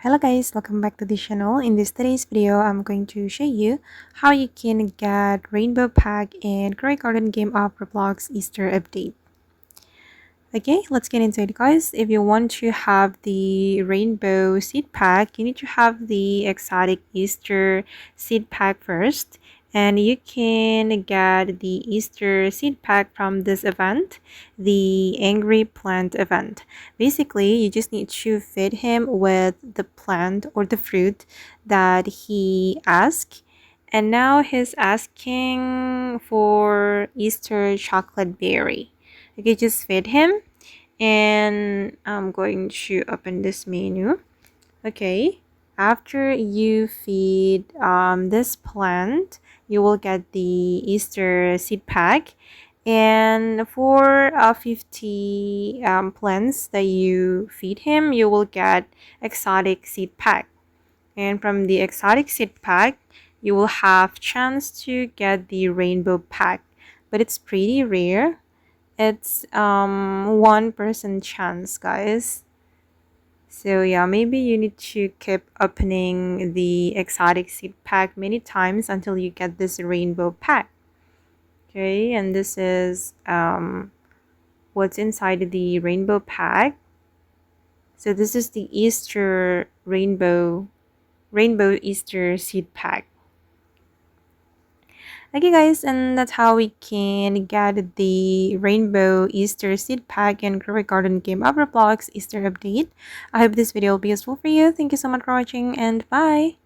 Hello guys, welcome back to the channel. In today's video, I'm going to show you how you can get Rainbow Pack and Grow Garden Game of Roblox Easter Update. Okay, let's get into it guys. If you want to have the Rainbow Seed Pack, you need to have the exotic Easter Seed Pack first. And you can get the Easter seed pack from this event, the Angry Plant event. Basically, you just need to feed him with the plant or the fruit that he asked. And now he's asking for Easter chocolate berry. Okay, just feed him. And I'm going to open this menu. Okay, after you feed this plant, you will get the Easter seed pack. And for 50 plants that you feed him, you will get exotic seed pack. And from the exotic seed pack, you will have chance to get the rainbow pack. But it's pretty rare. It's 1% chance, guys. So yeah, maybe you need to keep opening the exotic seed pack many times until you get this rainbow pack. Okay, and this is what's inside the rainbow pack. So this is the Easter rainbow Easter seed pack. Okay guys, and that's how we can get the Rainbow Easter Seed Pack and Grow a Garden Game of Roblox Easter Update. I hope this video will be useful for you. Thank you so much for watching and bye!